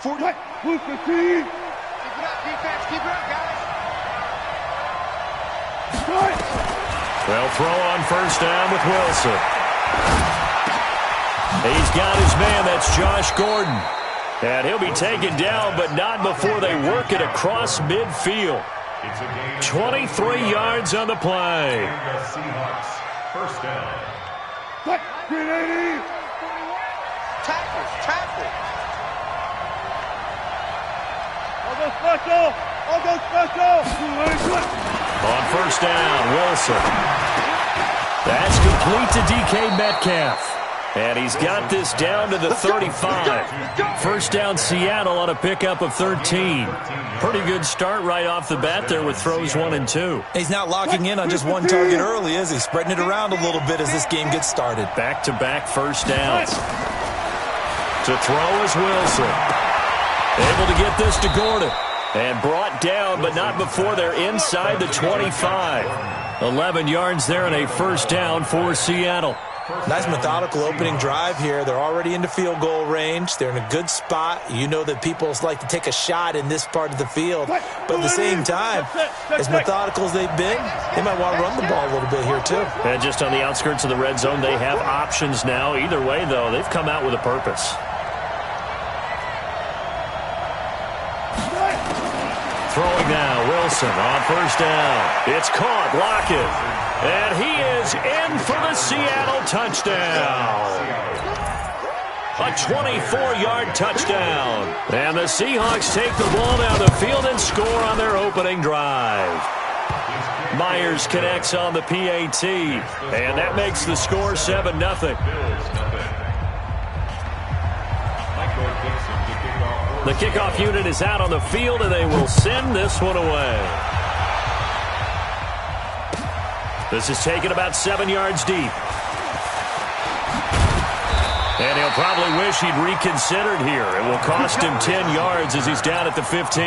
40. Keep it up, defense. Keep it up, guys. They'll throw on first down with Wilson. He's got his man. That's Josh Gordon. And he'll be taken down, but not before they work it across midfield. 23 yards on the play. First down. Tackle. I'll go special. On first down, Wilson. That's complete to DK Metcalf. And he's got this down to the 35. First down, Seattle on a pickup of 13. Pretty good start right off the bat there with throws 1 and 2. He's not locking in on just one target early, is he? Spreading it around a little bit as this game gets started. Back-to-back first downs. To throw is Wilson. Able to get this to Gordon. And brought down, but not before they're inside the 25. 11 yards there and a first down for Seattle. Nice methodical opening drive here. They're already into field goal range. They're in a good spot. You know that people like to take a shot in this part of the field. But at the same time, as methodical as they've been, they might want to run the ball a little bit here too. And just on the outskirts of the red zone, they have options now. Either way, though, they've come out with a purpose. Throwing now, Wilson on first down. It's caught, Lockett. And he is in for the Seattle touchdown. A 24-yard touchdown. And the Seahawks take the ball down the field and score on their opening drive. Myers connects on the PAT. And that makes the score 7-0. The kickoff unit is out on the field, and they will send this one away. This is taken about 7 yards deep. And he'll probably wish he'd reconsidered here. It will cost him 10 yards as he's down at the 15.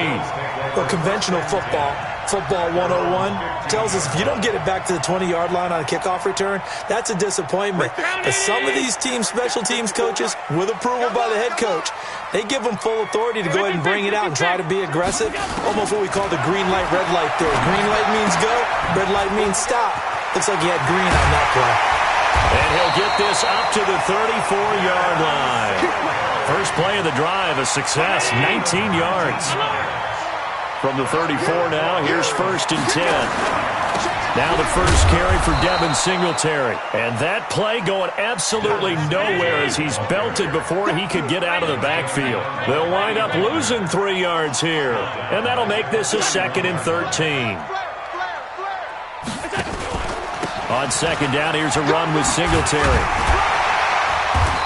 Well, conventional football 101, tells us if you don't get it back to the 20-yard line on a kickoff return, that's a disappointment. But some of these teams, special teams coaches, with approval by the head coach, they give them full authority to go ahead and bring it out and try to be aggressive. Almost what we call the green light, red light there. Green light means go, red light means stop. Looks like he had green on that play. And he'll get this up to the 34-yard line. First play of the drive, a success, 19 yards. From the 34 now, here's 1st and 10. Now the first carry for Devin Singletary. And that play going absolutely nowhere as he's belted before he could get out of the backfield. They'll wind up losing 3 yards here. And that'll make this a 2nd and 13. On 2nd down, here's a run with Singletary.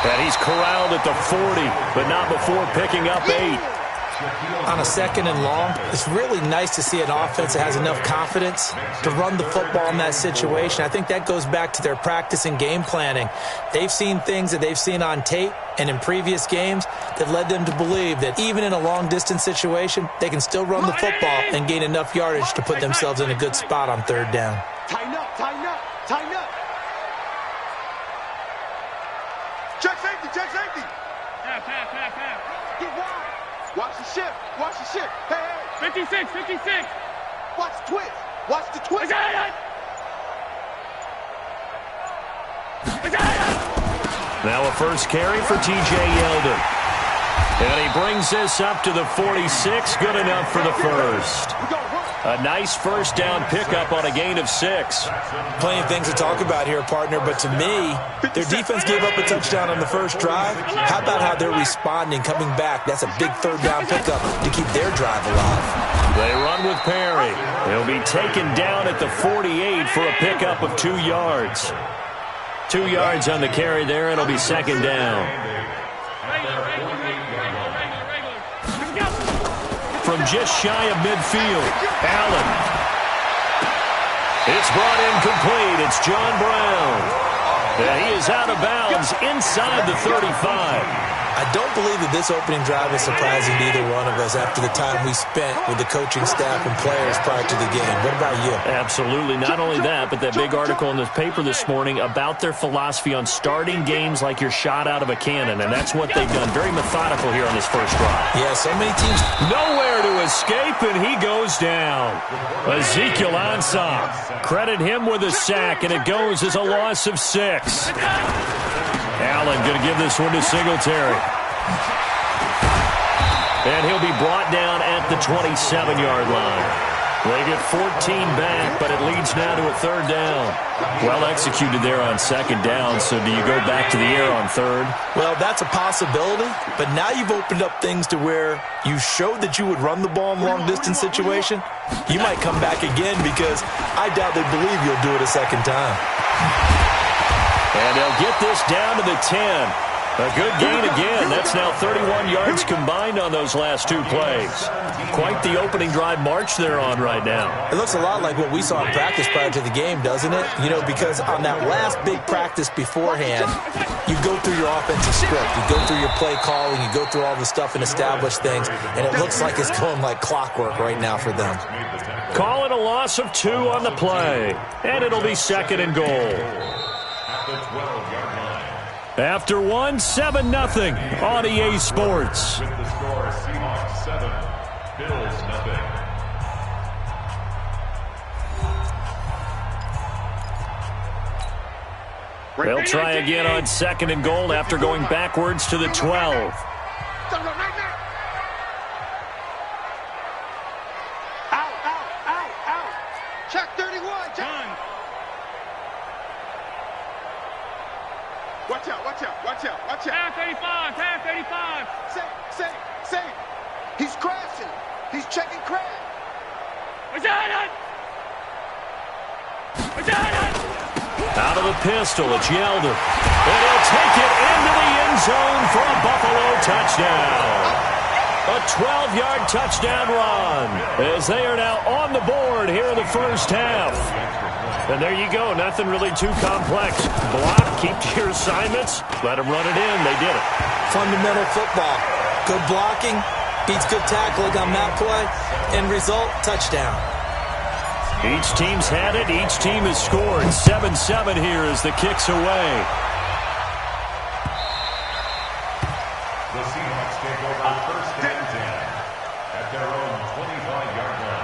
And he's corralled at the 40, but not before picking up 8. On a 2nd and long, it's really nice to see an offense that has enough confidence to run the football in that situation. I think that goes back to their practice and game planning. They've seen things that they've seen on tape and in previous games that led them to believe that even in a long-distance situation, they can still run the football and gain enough yardage to put themselves in a good spot on 3rd down. Tighten up, tighten up, tighten up. Check safety, check safety. Get wide. Watch the shift, watch the shift. Hey, hey. 56, 56. Watch the twist, watch the twist. Now a first carry for T.J. Yeldon. And he brings this up to the 46, good enough for the first. A nice first down pickup on a gain of 6. Plenty of things to talk about here, partner, but to me, their defense gave up a touchdown on the first drive. How about how they're responding, coming back? That's a big 3rd down pickup to keep their drive alive. They run with Perry. He'll be taken down at the 48 for a pickup of 2 yards. 2 yards on the carry there, and it'll be 2nd down. From just shy of midfield, Allen. It's brought in complete. It's John Brown. And he is out of bounds inside the 35. I don't believe that this opening drive is surprising to either one of us after the time we spent with the coaching staff and players prior to the game. What about you? Absolutely. Not only that, but that big article in the paper this morning about their philosophy on starting games like you're shot out of a cannon, and that's what they've done. Very methodical here on this first drive. Yeah, so many teams. Nowhere to escape, and he goes down. Ezekiel Ansah. Credit him with a sack, and it goes as a loss of 6. Allen going to give this one to Singletary. And he'll be brought down at the 27-yard line. They get 14 back, but it leads now to a 3rd down. Well executed there on 2nd down, so do you go back to the air on 3rd? Well, that's a possibility, but now you've opened up things to where you showed that you would run the ball in long-distance situation. You might come back again because I doubt they believe you'll do it a 2nd time. And they'll get this down to the 10. A good gain again. That's now 31 yards combined on those last 2 plays. Quite the opening drive march they're on right now. It looks a lot like what we saw in practice prior to the game, doesn't it? You know, because on that last big practice beforehand, you go through your offensive script. You go through your play calling. You go through all the stuff and establish things. And it looks like it's going like clockwork right now for them. Call it a loss of 2 on the play. And it'll be 2nd and goal. After 1, 7-0 on EA Sports. With the score, Seahawks 7, Bills 0. They'll try again on 2nd and goal after going backwards to the 12. Check 31. Done. Watch out, watch out, watch out, watch out. Tab 35. Say. He's crashing. He's checking crash. Out of the pistol, it's Yeldon. And he'll take it into the end zone for a Buffalo touchdown. A 12-yard touchdown run as they are now on the board here in the first half. And there you go. Nothing really too complex. Block, keep to your assignments, let them run it in. They did it. Fundamental football. Good blocking beats good tackling on that play. End result, touchdown. Each team's had it. Each team has scored. 7-7 here as the kick's away. The Seahawks take over first and 10 at their own 25-yard line.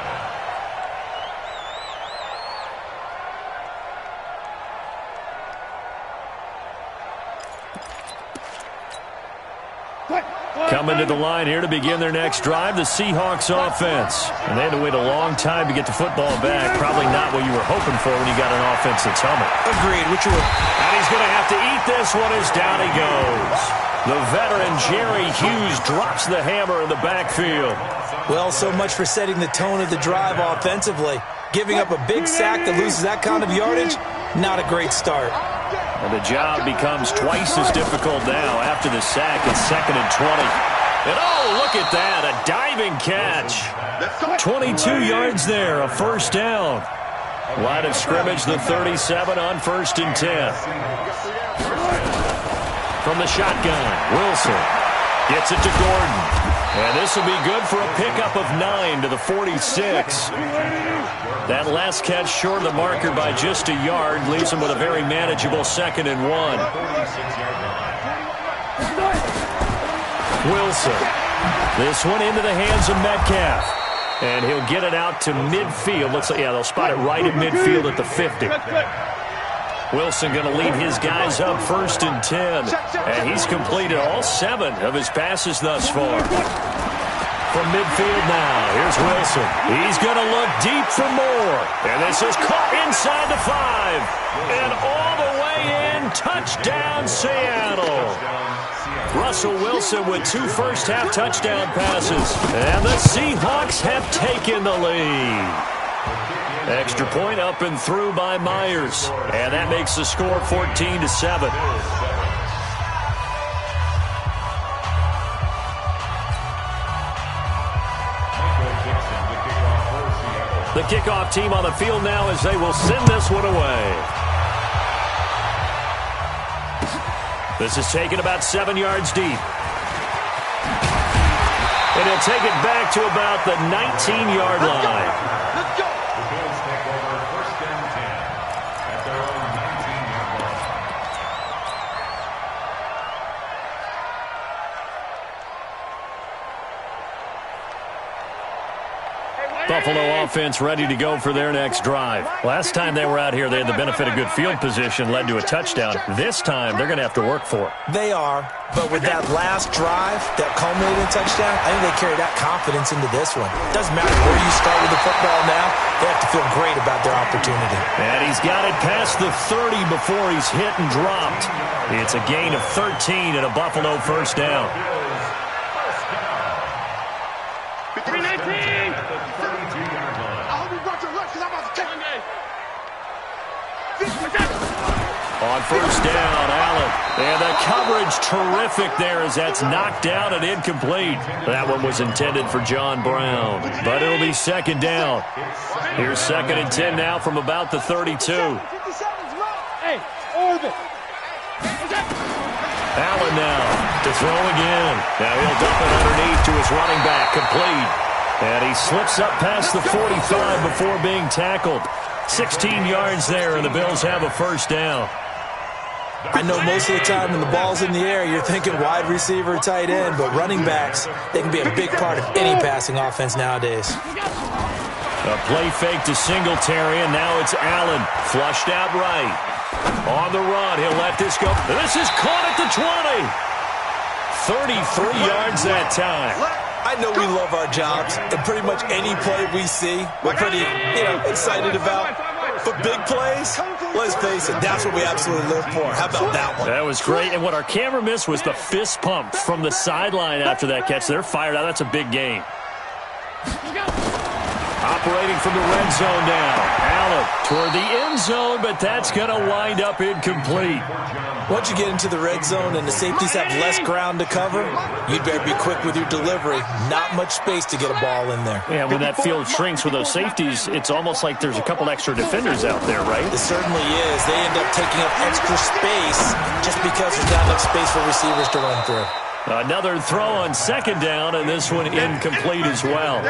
Coming to the line here to begin their next drive, the Seahawks offense. And they had to wait a long time to get the football back. Probably not what you were hoping for when you got an offense that's humming. Agreed. And he's going to have to eat this one as down he goes. The veteran Jerry Hughes drops the hammer in the backfield. Well, so much for setting the tone of the drive offensively. Giving up a big sack that loses that kind of yardage, not a great start. And the job becomes twice as difficult now after the sack. It's 2nd and 20. And oh, look at that, a diving catch. 22 yards there, a first down. Line of scrimmage, the 37 on 1st and 10. From the shotgun, Wilson gets it to Gordon. And this will be good for a pickup of 9 to the 46. That last catch short of the marker by just a yard leaves him with a very manageable 2nd and 1. Wilson. This one into the hands of Metcalf. And he'll get it out to midfield. Looks like, yeah, they'll spot it right at midfield at the 50. Wilson going to lead his guys up 1st and 10. And he's completed all 7 of his passes thus far. From midfield now, here's Wilson. He's going to look deep for more. And this is caught inside the 5. And all the way in, touchdown Seattle. Russell Wilson with 2 first-half touchdown passes. And the Seahawks have taken the lead. Extra point up and through by Myers. And that makes the score 14-7. The kickoff team on the field now as they will send this one away. This is taken about 7 yards deep. And he'll take it back to about the 19-yard line. Let's go. The Bills take over 1st and 10 at their own 19-yard line. Buffalo offense ready to go for their next drive. Last time they were out here, they had the benefit of good field position, led to a touchdown. This time, they're going to have to work for it. They are, but with that last drive that culminated in touchdown, I think they carry that confidence into this one. Doesn't matter where you start with the football now, they have to feel great about their opportunity. And he's got it past the 30 before he's hit and dropped. It's a gain of 13 and a Buffalo first down. 319. I hope you brought your lunch because I'm about to take On first down, Allen. And the coverage terrific there as that's knocked down and incomplete. That one was intended for John Brown, but it'll be second down. Here's 2nd and 10 now from about the 32. Hey, orbit. Allen now to throw again. Now he'll dump it underneath to his running back, complete. And he slips up past the 45 before being tackled. 16 yards there, and the Bills have a first down. I know most of the time when the ball's in the air, you're thinking wide receiver, tight end, but running backs, they can be a big part of any passing offense nowadays. A play fake to Singletary, and now it's Allen. Flushed out right. On the run, he'll let this go. This is caught at the 20. 33 yards that time. I know we love our jobs, and pretty much any play we see, we're pretty, excited about. But big plays, let's face it, that's what we absolutely live for. How about that one? That was great, and what our camera missed was the fist pump from the sideline after that catch. They're fired out. That's a big game. Operating from the red zone now. Allen toward the end zone, but that's going to wind up incomplete. Once you get into the red zone and the safeties have less ground to cover, you'd better be quick with your delivery. Not much space to get a ball in there. Yeah, when that field shrinks with those safeties, it's almost like there's a couple extra defenders out there, right? It certainly is. They end up taking up extra space just because there's not enough space for receivers to run through. Another throw on second down, and this one incomplete as well.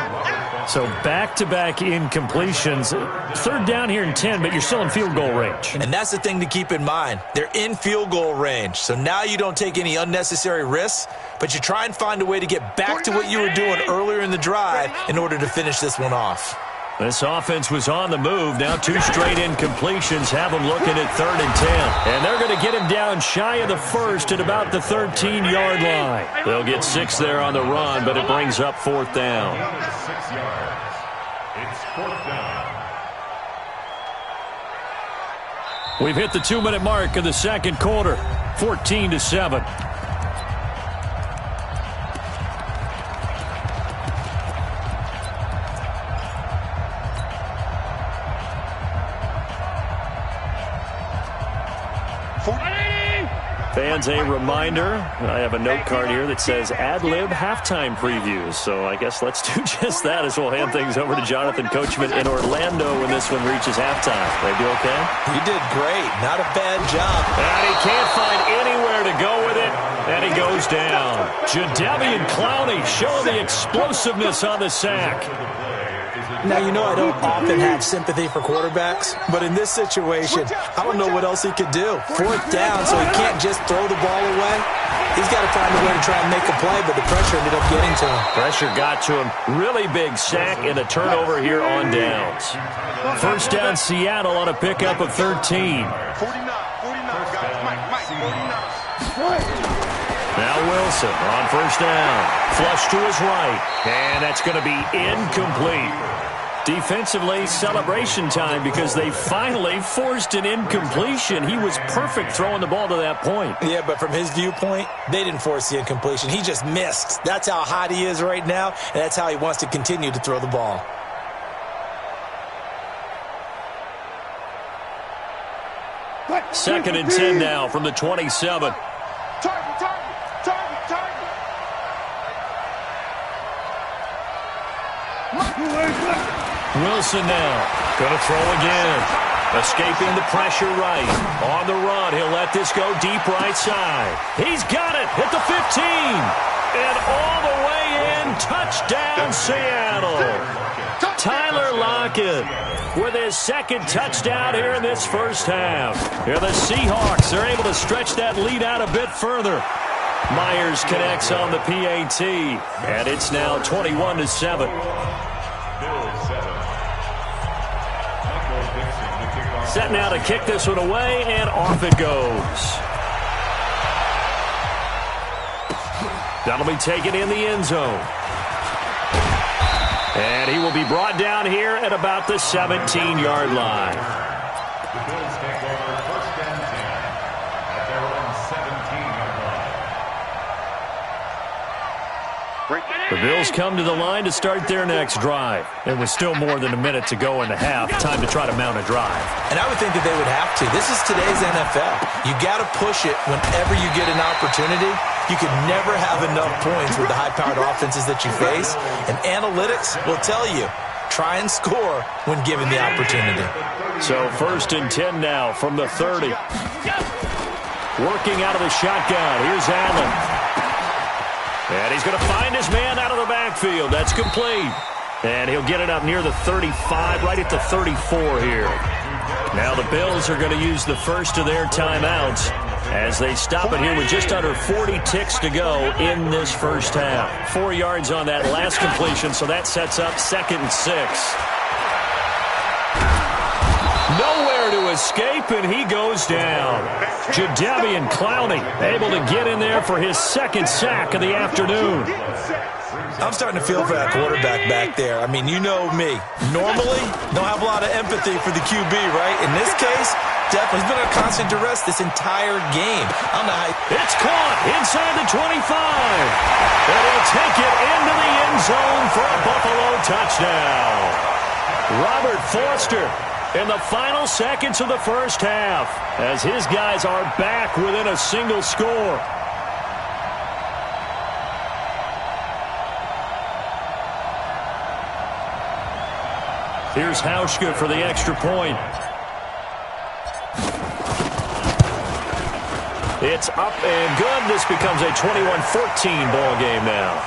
So back-to-back incompletions. Third down here in 10, but you're still in field goal range. And that's the thing to keep in mind. They're in field goal range. So now you don't take any unnecessary risks, but you try and find a way to get back to what you were doing earlier in the drive in order to finish this one off. This offense was on the move. Now 2 straight incompletions have them looking at 3rd and 10. And they're going to get him down shy of the first at about the 13-yard line. They'll get 6 there on the run, but it brings up 4th down. 6 yards. It's 4th down. We've hit the 2-minute mark of the second quarter. 14-7. Fans, a reminder, I have a note card here that says ad-lib halftime previews. So I guess let's do just that as we'll hand things over to Jonathan Coachman in Orlando when this one reaches halftime. They do okay? You did great. Not a bad job. And he can't find anywhere to go with it, and he goes down. Jadeveon Clowney showing the explosiveness on the sack. Now, I don't often have sympathy for quarterbacks, but in this situation, I don't know what else he could do. 4th down, so he can't just throw the ball away. He's got to find a way to try and make a play, but the pressure ended up getting to him. Pressure got to him. Really big sack and a turnover here on downs. First down, Seattle on a pickup of 13. 49, guys. Mike, 49. Now Wilson on first down. Flush to his right, and that's going to be incomplete. Defensively, celebration time because they finally forced an incompletion. He was perfect throwing the ball to that point. Yeah, but from his viewpoint, they didn't force the incompletion. He just missed. That's how hot he is right now, and that's how he wants to continue to throw the ball. Second and 10 now from the 27. Target. Wilson now going to throw again. Escaping the pressure right. On the run, he'll let this go deep right side. He's got it at the 15. And all the way in touchdown, Seattle. Tyler Lockett with his second touchdown here in this first half. Here the Seahawks are able to stretch that lead out a bit further. Myers connects on the PAT, and it's now 21-7. Set now to kick this one away, and off it goes. That'll be taken in the end zone. And he will be brought down here at about the 17-yard line. The Bills take over first and 10 at their own 17-yard line. The Bills come to the line to start their next drive. And with still more than a minute to go in the half, time to try to mount a drive. And I would think that they would have to. This is today's NFL. You got to push it whenever you get an opportunity. You can never have enough points with the high-powered offenses that you face. And analytics will tell you, try and score when given the opportunity. So first and 10 now from the 30. Working out of the shotgun. Here's Allen. And he's going to find his man out of the backfield. That's complete. And he'll get it up near the 35, right at the 34 here. Now the Bills are going to use the first of their timeouts as they stop it here with just under 40 ticks to go in this first half. 4 yards on that last completion, so that sets up 2nd and 6. Nowhere to escape, and he goes down. Jadeveon Clowney able to get in there for his second sack of the afternoon. I'm starting to feel for that quarterback back there. I mean, you know me. Normally, don't have a lot of empathy for the QB, right? In this case, definitely. He's been under constant duress this entire game. I don't know how. It's caught inside the 25. And he'll take it into the end zone for a Buffalo touchdown. Robert Foster in the final seconds of the first half as his guys are back within a single score. Here's Hauschka for the extra point. It's up and good. This becomes a 21-14 ball game now.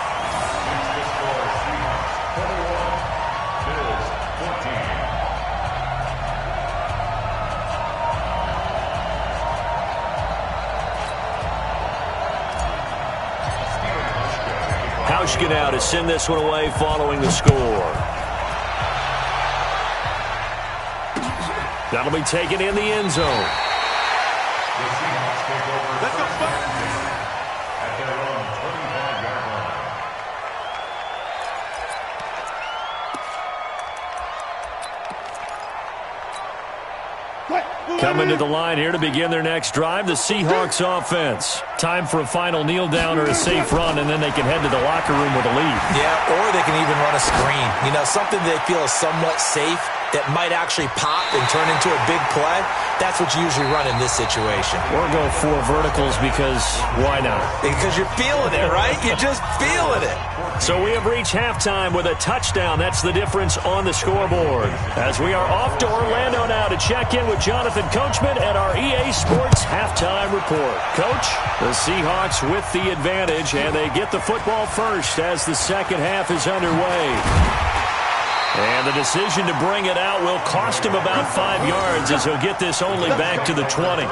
Hauschka now to send this one away following the score. That'll be taken in the end zone. The Seahawks take over first and 10 at their own 25-yard line. Coming to the line here to begin their next drive, the Seahawks offense. Time for a final kneel down or a safe run, and then they can head to the locker room with a lead. Yeah, or they can even run a screen. You know, something they feel is somewhat safe that might actually pop and turn into a big play. That's what you usually run in this situation. Or go 4 verticals because why not? Because you're feeling it, right? You're just feeling it. So we have reached halftime with a touchdown. That's the difference on the scoreboard. As we are off to Orlando now to check in with Jonathan Coachman at our EA Sports Halftime Report. Coach, the Seahawks with the advantage, and they get the football first as the second half is underway. And the decision to bring it out will cost him about 5 yards as he'll get this only back to the 20.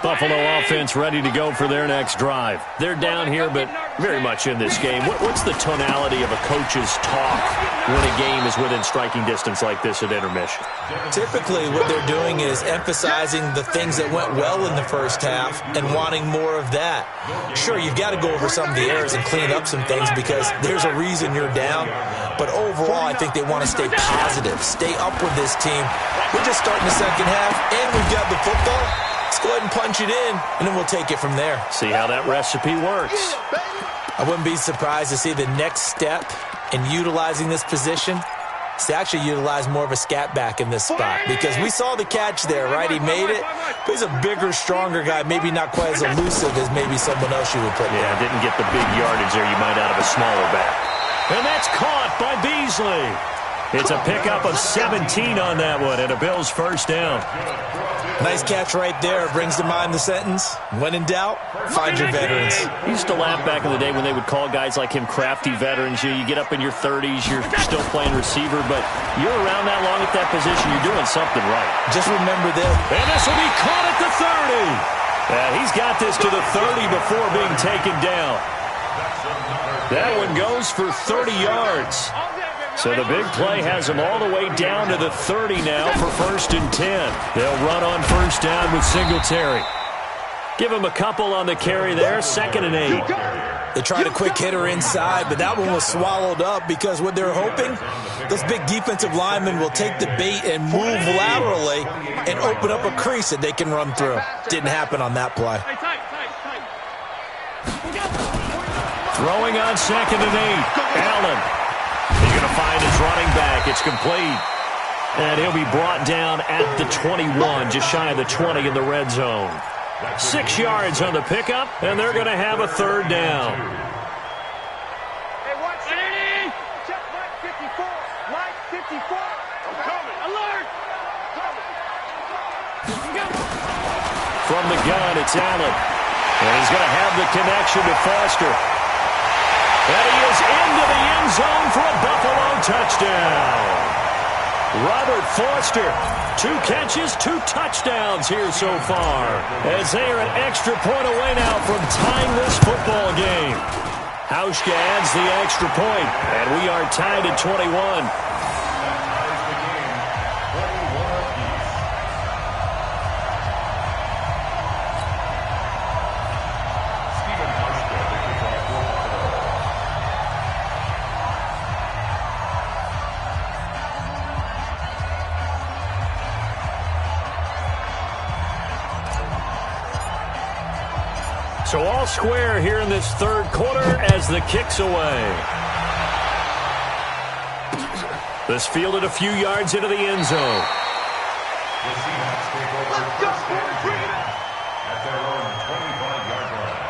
Buffalo offense ready to go for their next drive. They're down here, but very much in this game. What's the tonality of a coach's talk when a game is within striking distance like this at intermission? Typically, what they're doing is emphasizing the things that went well in the first half and wanting more of that. Sure, you've got to go over some of the errors and clean up some things because there's a reason you're down. But overall, I think they want to stay positive, stay up with this team. We're just starting the second half, and we've got the football. Let's go ahead and punch it in, and then we'll take it from there. See how that recipe works. I wouldn't be surprised to see the next step in utilizing this position is to actually utilize more of a scat back in this spot because we saw the catch there, right? He made it. But he's a bigger, stronger guy, maybe not quite as elusive as maybe someone else you would put there. Yeah, didn't get the big yardage there you might out of a smaller back. And that's caught by Beasley. It's a pickup of 17 on that one, and a Bills first down. Nice catch right there. Brings to mind the sentence, when in doubt, find your veterans. I used to laugh back in the day when they would call guys like him crafty veterans. You get up in your 30s, you're still playing receiver, but you're around that long at that position, you're doing something right. Just remember this. And this will be caught at the 30. He's got this to the 30 before being taken down. That one goes for 30 yards. So the big play has them all the way down to the 30 now for 1st and 10. They'll run on first down with Singletary. Give him a couple on the carry there, 2nd and 8. They tried a quick hitter inside, but that one was swallowed up because what they're hoping, those big defensive linemen will take the bait and move laterally and open up a crease that they can run through. Didn't happen on that play. Throwing on 2nd and 8. Allen. He's going to find his running back. It's complete. And he'll be brought down at the 21, just shy of the 20 in the red zone. 6 yards on the pickup, and they're going to have a 3rd down. Hey, watch it. Check Mike 54. Mike 54. I'm coming. Alert. From the gun, it's Allen. And he's going to have the connection to Foster. And he is into the end zone for a Buffalo touchdown. Robert Foster, 2 catches, 2 touchdowns here so far, as they are an extra point away now from tying this football game. Hauschka adds the extra point, and we are tied at 21. So all square here in this 3rd quarter as the kick's away. This fielded a few yards into the end zone. The Seahawks take over first and 10 at their own 25-yard line.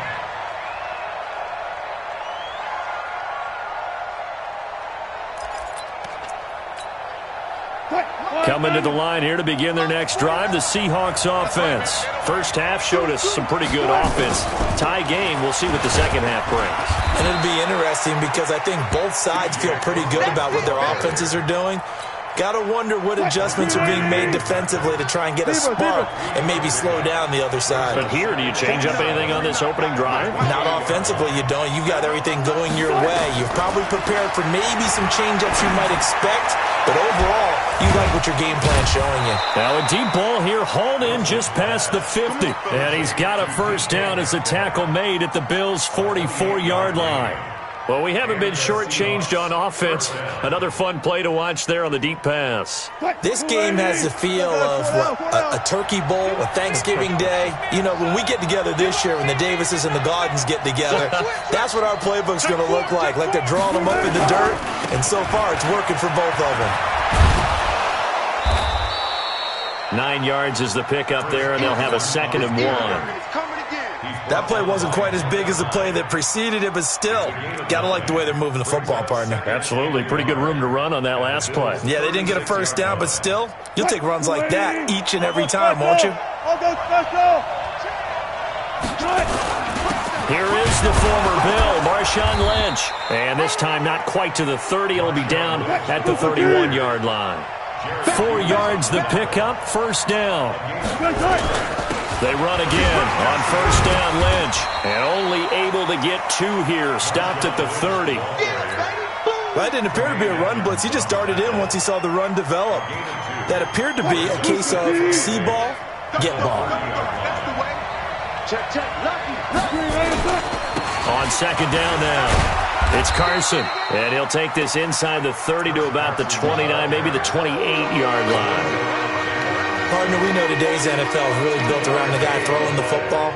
Coming to the line here to begin their next drive, the Seahawks offense. First half showed us some pretty good offense. Tie game, we'll see what the second half brings. And it'll be interesting because I think both sides feel pretty good about what their offenses are doing. Got to wonder what adjustments are being made defensively to try and get a spark and maybe slow down the other side. But here, do you change up anything on this opening drive? Not offensively, you don't. You've got everything going your way. You've probably prepared for maybe some change-ups you might expect, but overall, you like what your game plan's showing you. Now a deep ball here, hauled in just past the 50. And he's got a first down as the tackle made at the Bills' 44-yard line. Well, we haven't been shortchanged on offense. Another fun play to watch there on the deep pass. This game has the feel of a turkey bowl, a Thanksgiving day. You know, when we get together this year, when the Davises and the Gardens get together, that's what our playbook's going to look like they're drawing them up in the dirt, and so far it's working for both of them. 9 yards is the pickup there, and they'll have a 2nd and 1. That play wasn't quite as big as the play that preceded it, but still, got to like the way they're moving the football, partner. Absolutely. Pretty good room to run on that last play. Yeah, they didn't get a first down, but still, you'll take runs like that each and every time, won't you? Here is the former Bill, Marshawn Lynch. And this time not quite to the 30. It'll be down at the 31-yard line. 4 yards the pickup, first down. They run again on first down, Lynch. And only able to get 2 here. Stopped at the 30. That didn't appear to be a run blitz. He just darted in once he saw the run develop. That appeared to be a case of see ball, get ball. On second down now, it's Carson. And he'll take this inside the 30 to about the 29, maybe the 28-yard line. Partner, we know today's NFL is really built around the guy throwing the football.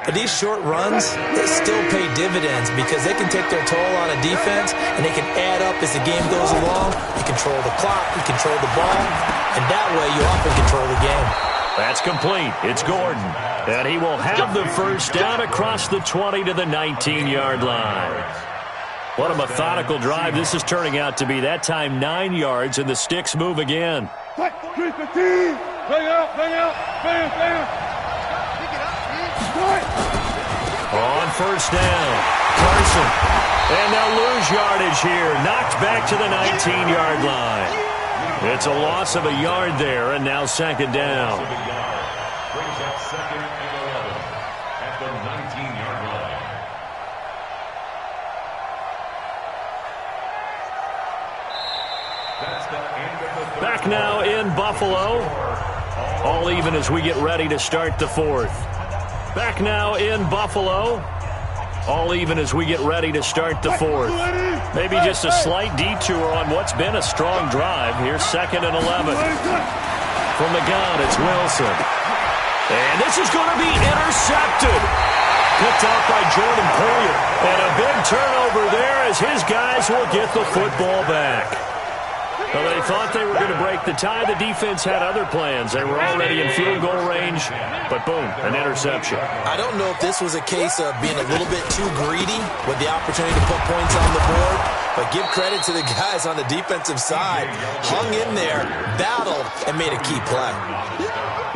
But these short runs, they still pay dividends because they can take their toll on a defense and they can add up as the game goes along. You control the clock, you control the ball, and that way you often control the game. That's complete. It's Gordon. And he will have the first down across the 20 to the 19-yard line. What a methodical drive this is turning out to be. That time 9 yards, and the sticks move again. Bring out. On first down, Carson. And they'll lose yardage here. Knocked back to the 19-yard line. It's a loss of a yard there, and now second down. Brings up second and 11 at the 19-yard line. That's the end of the third. Back now in Buffalo. All even as we get ready to start the fourth. Back now in Buffalo. All even as we get ready to start the fourth. Maybe just a slight detour on what's been a strong drive. Here's second and 11. From the gun, it's Wilson. And this is going to be intercepted. Picked off by Jordan Poyer. And a big turnover there as his guys will get the football back. Well, they thought they were going to break the tie. The defense had other plans. They were already in field goal range, but boom, an interception. I don't know if this was a case of being a little bit too greedy with the opportunity to put points on the board, but give credit to the guys on the defensive side. Hung in there, battled, and made a key play.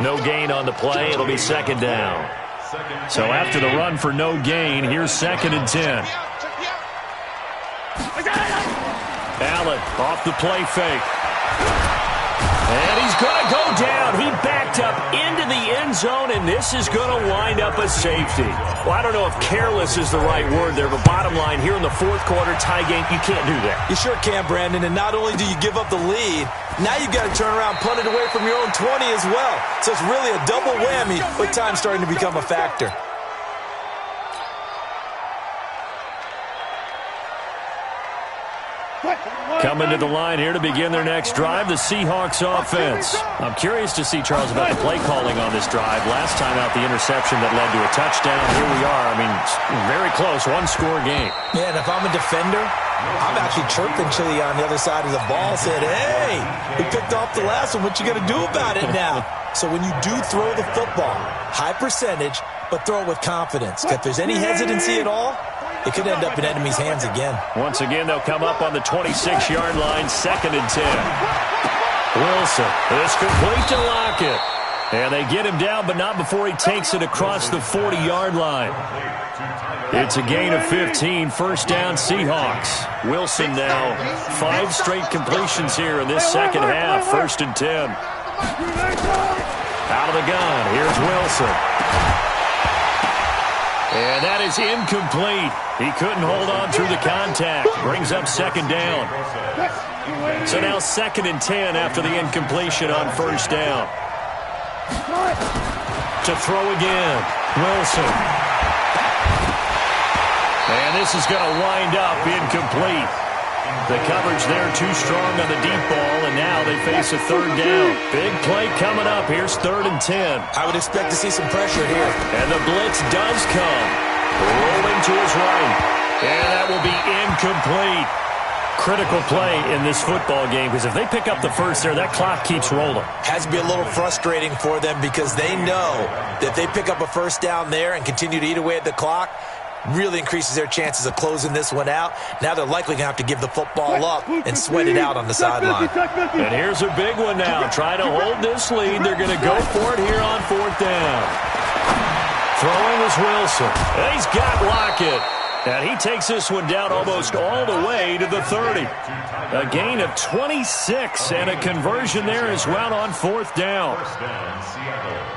No gain on the play. It'll be second down. So after the run for no gain, here's second and 10. Allen off the play fake. And he's going to go down. He backed up into the end zone, and this is going to wind up a safety. Well, I don't know if careless is the right word there, but bottom line, here in the fourth quarter, tie game, you can't do that. You sure can, Brandon, and not only do you give up the lead, now you've got to turn around, punt it away from your own 20 as well. So it's really a double whammy with time starting to become a factor. Coming to the line here to begin their next drive, the Seahawks offense. I'm curious to see, Charles, about the play calling on this drive. Last time out, the interception that led to a touchdown. Here we are. I mean, very close, one-score game. Yeah, and if I'm a defender, I'm actually chirping Chili on the other side of the ball, saying, hey, we picked off the last one. What you going to do about it now? So when you do throw the football, high percentage, but throw it with confidence. If there's any hesitancy at all, it could end up in enemy's hands again. Once again, they'll come up on the 26-yard line, second and 10. Wilson, it's complete to Lockett. And they get him down, but not before he takes it across the 40-yard line. It's a gain of 15, first down Seahawks. Wilson now 5 straight completions here in this second half, first and 10. Out of the gun, here's Wilson. And that is incomplete. He couldn't hold on through the contact. Brings up second down. So now second and 10 after the incompletion on first down. To throw again, Wilson. And this is going to wind up incomplete. The coverage there too strong on the deep ball, and now they face a third down. Big play coming up. Here's third and 10. I would expect to see some pressure here. And the blitz does come. Rolling to his right. And that will be incomplete. Critical play in this football game, because if they pick up the first there, that clock keeps rolling. Has to be a little frustrating for them because they know that if they pick up a first down there and continue to eat away at the clock, really increases their chances of closing this one out. Now they're likely going to have to give the football up and sweat it out on the sideline. And here's a big one now. Trying to hold this lead. They're going to go for it here on fourth down. Throwing is Wilson. And he's got Lockett. And he takes this one down almost all the way to the 30. A gain of 26 and a conversion there as well on fourth down. First down, Seattle.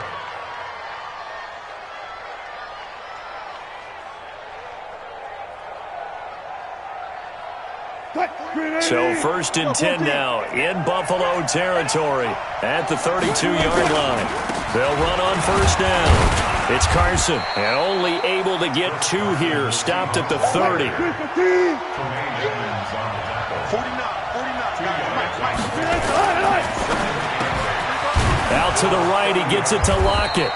So first and 10 now in Buffalo territory at the 32-yard line. They'll run on first down. It's Carson, and only able to get 2 here. Stopped at the 30. Out to the right, he gets it to Lockett.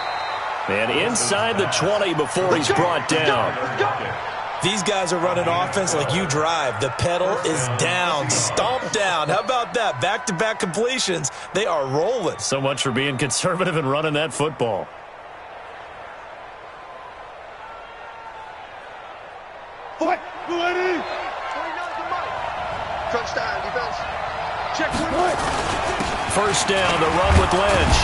And inside the 20 before he's brought down. These guys are running offense like you drive. The pedal is down, stomp down. How about that? Back-to-back completions. They are rolling. So much for being conservative and running that football. Crunch time, defense. Check one. First down, the run with Lynch.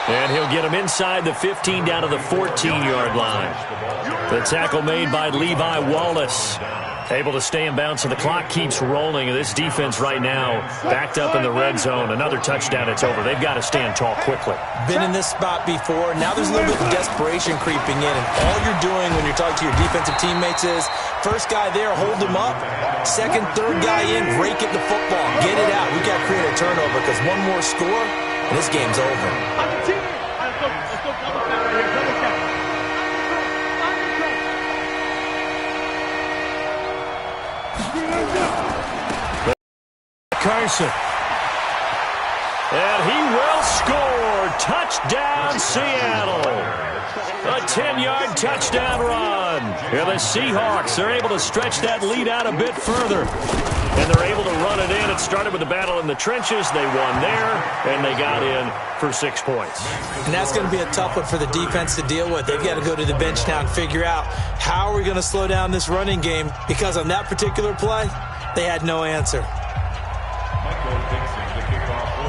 And he'll get him inside the 15 down to the 14-yard line. The tackle made by Levi Wallace. Able to stay in bounds, so the clock keeps rolling. This defense right now backed up in the red zone. Another touchdown, it's over. They've got to stand tall quickly. Been in this spot before. Now there's a little bit of desperation creeping in, and all you're doing when you're talking to your defensive teammates is first guy there, hold him up. Second, third guy in, rake at the football. Get it out. We've got to create a turnover because one more score, and this game's over. Carson. And he will score. Touchdown, Seattle. A 10-yard touchdown run. Yeah, the Seahawks are able to stretch that lead out a bit further. And they're able to run it in. It started with a battle in the trenches. They won there, and they got in for 6 points. And that's going to be a tough one for the defense to deal with. They've got to go to the bench now and figure out how are we going to slow down this running game, because on that particular play, they had no answer.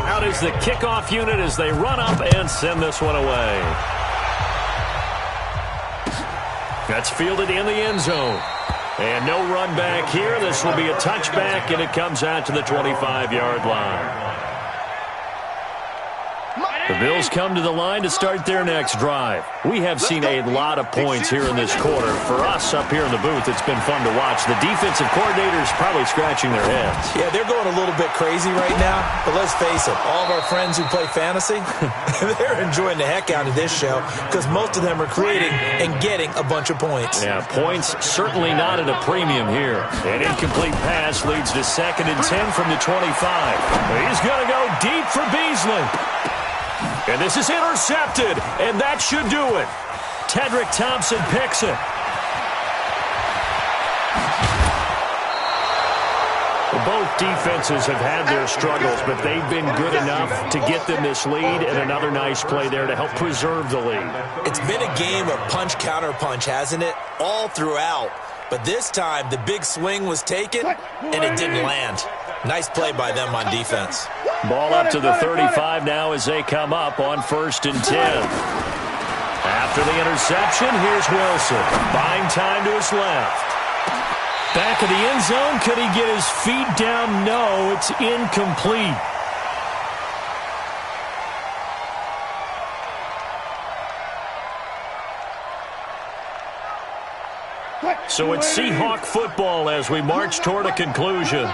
Out is the kickoff unit as they run up and send this one away. That's fielded in the end zone. And no run back here. This will be a touchback, and it comes out to the 25-yard line. The Bills come to the line to start their next drive. We have seen a lot of points here in this quarter. For us up here in the booth, it's been fun to watch. The defensive coordinators probably scratching their heads. Yeah, they're going a little bit crazy right now. But let's face it, all of our friends who play fantasy, they're enjoying the heck out of this show because most of them are creating and getting a bunch of points. Yeah, points certainly not at a premium here. An incomplete pass leads to 2nd and 10 from the 25. He's going to go deep for Beasley. And this is intercepted, and that should do it. Tedrick Thompson picks it. Both defenses have had their struggles, but they've been good enough to get them this lead, and another nice play there to help preserve the lead. It's been a game of punch-counter-punch, hasn't it? All throughout. But this time, the big swing was taken, and it didn't land. Nice play by them on defense. Ball up to the 35 now as they come up on 1st and 10. After the interception, here's Wilson. Buying time to his left. Back of the end zone. Could he get his feet down? No, it's incomplete. So it's Seahawk football as we march toward a conclusion.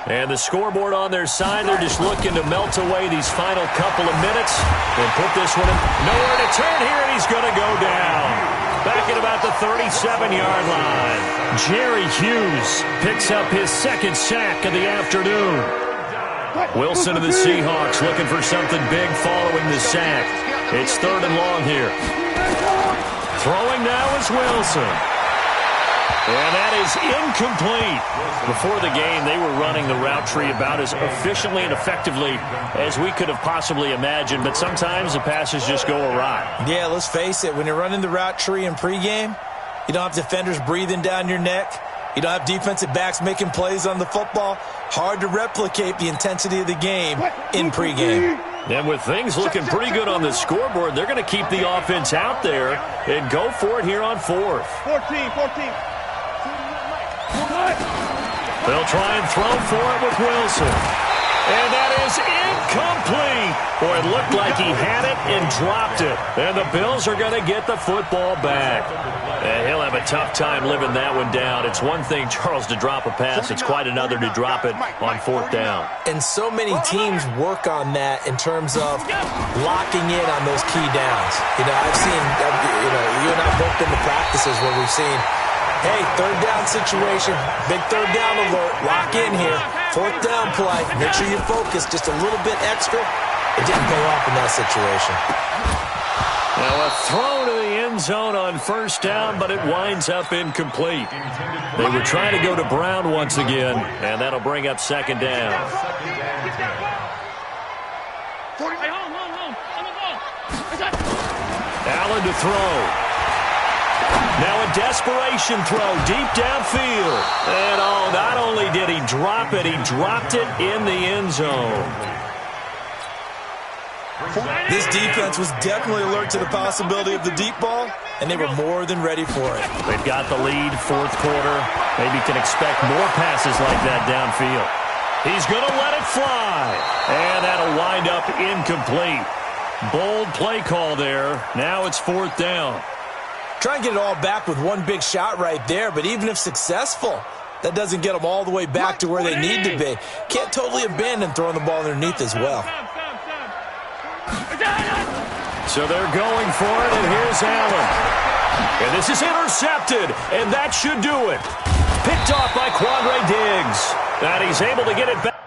And the scoreboard on their side, they're just looking to melt away these final couple of minutes and put this one in. Nowhere to turn here, and he's going to go down. Back at about the 37-yard line. Jerry Hughes picks up his 2nd sack of the afternoon. Wilson of the Seahawks looking for something big following the sack. It's 3rd and long here. Throwing now is Wilson. And that is incomplete. Before the game, they were running the route tree about as efficiently and effectively as we could have possibly imagined, but sometimes the passes just go awry. Yeah, let's face it. When you're running the route tree in pregame, you don't have defenders breathing down your neck. You don't have defensive backs making plays on the football. Hard to replicate the intensity of the game in pregame. And with things looking pretty good on the scoreboard, they're going to keep the offense out there and go for it here on 4th. 14. They'll try and throw for it with Wilson. And that is incomplete. Boy, it looked like he had it and dropped it. And the Bills are going to get the football back. And he'll have a tough time living that one down. It's one thing, Charles, to drop a pass. It's quite another to drop it on 4th down. And so many teams work on that in terms of locking in on those key downs. I've seen, you and I both been to practices where we've seen, hey, 3rd down situation, big 3rd down alert, lock in here, 4th down play, make sure you focus just a little bit extra. It didn't pay off in that situation. Now a throw to the end zone on 1st down, but it winds up incomplete. They were trying to go to Brown once again, and that'll bring up 2nd down. Allen to throw. Now a desperation throw deep downfield. And not only did he drop it, he dropped it in the end zone. This defense was definitely alert to the possibility of the deep ball, and they were more than ready for it. They've got the lead, fourth quarter. Maybe can expect more passes like that downfield. He's going to let it fly. And that'll wind up incomplete. Bold play call there. Now it's fourth down. Try and get it all back with one big shot right there, but even if successful, that doesn't get them all the way back to where they need to be. Can't totally abandon throwing the ball underneath as well. So they're going for it, and here's Allen. And this is intercepted, and that should do it. Picked off by Quandre Diggs. And he's able to get it back.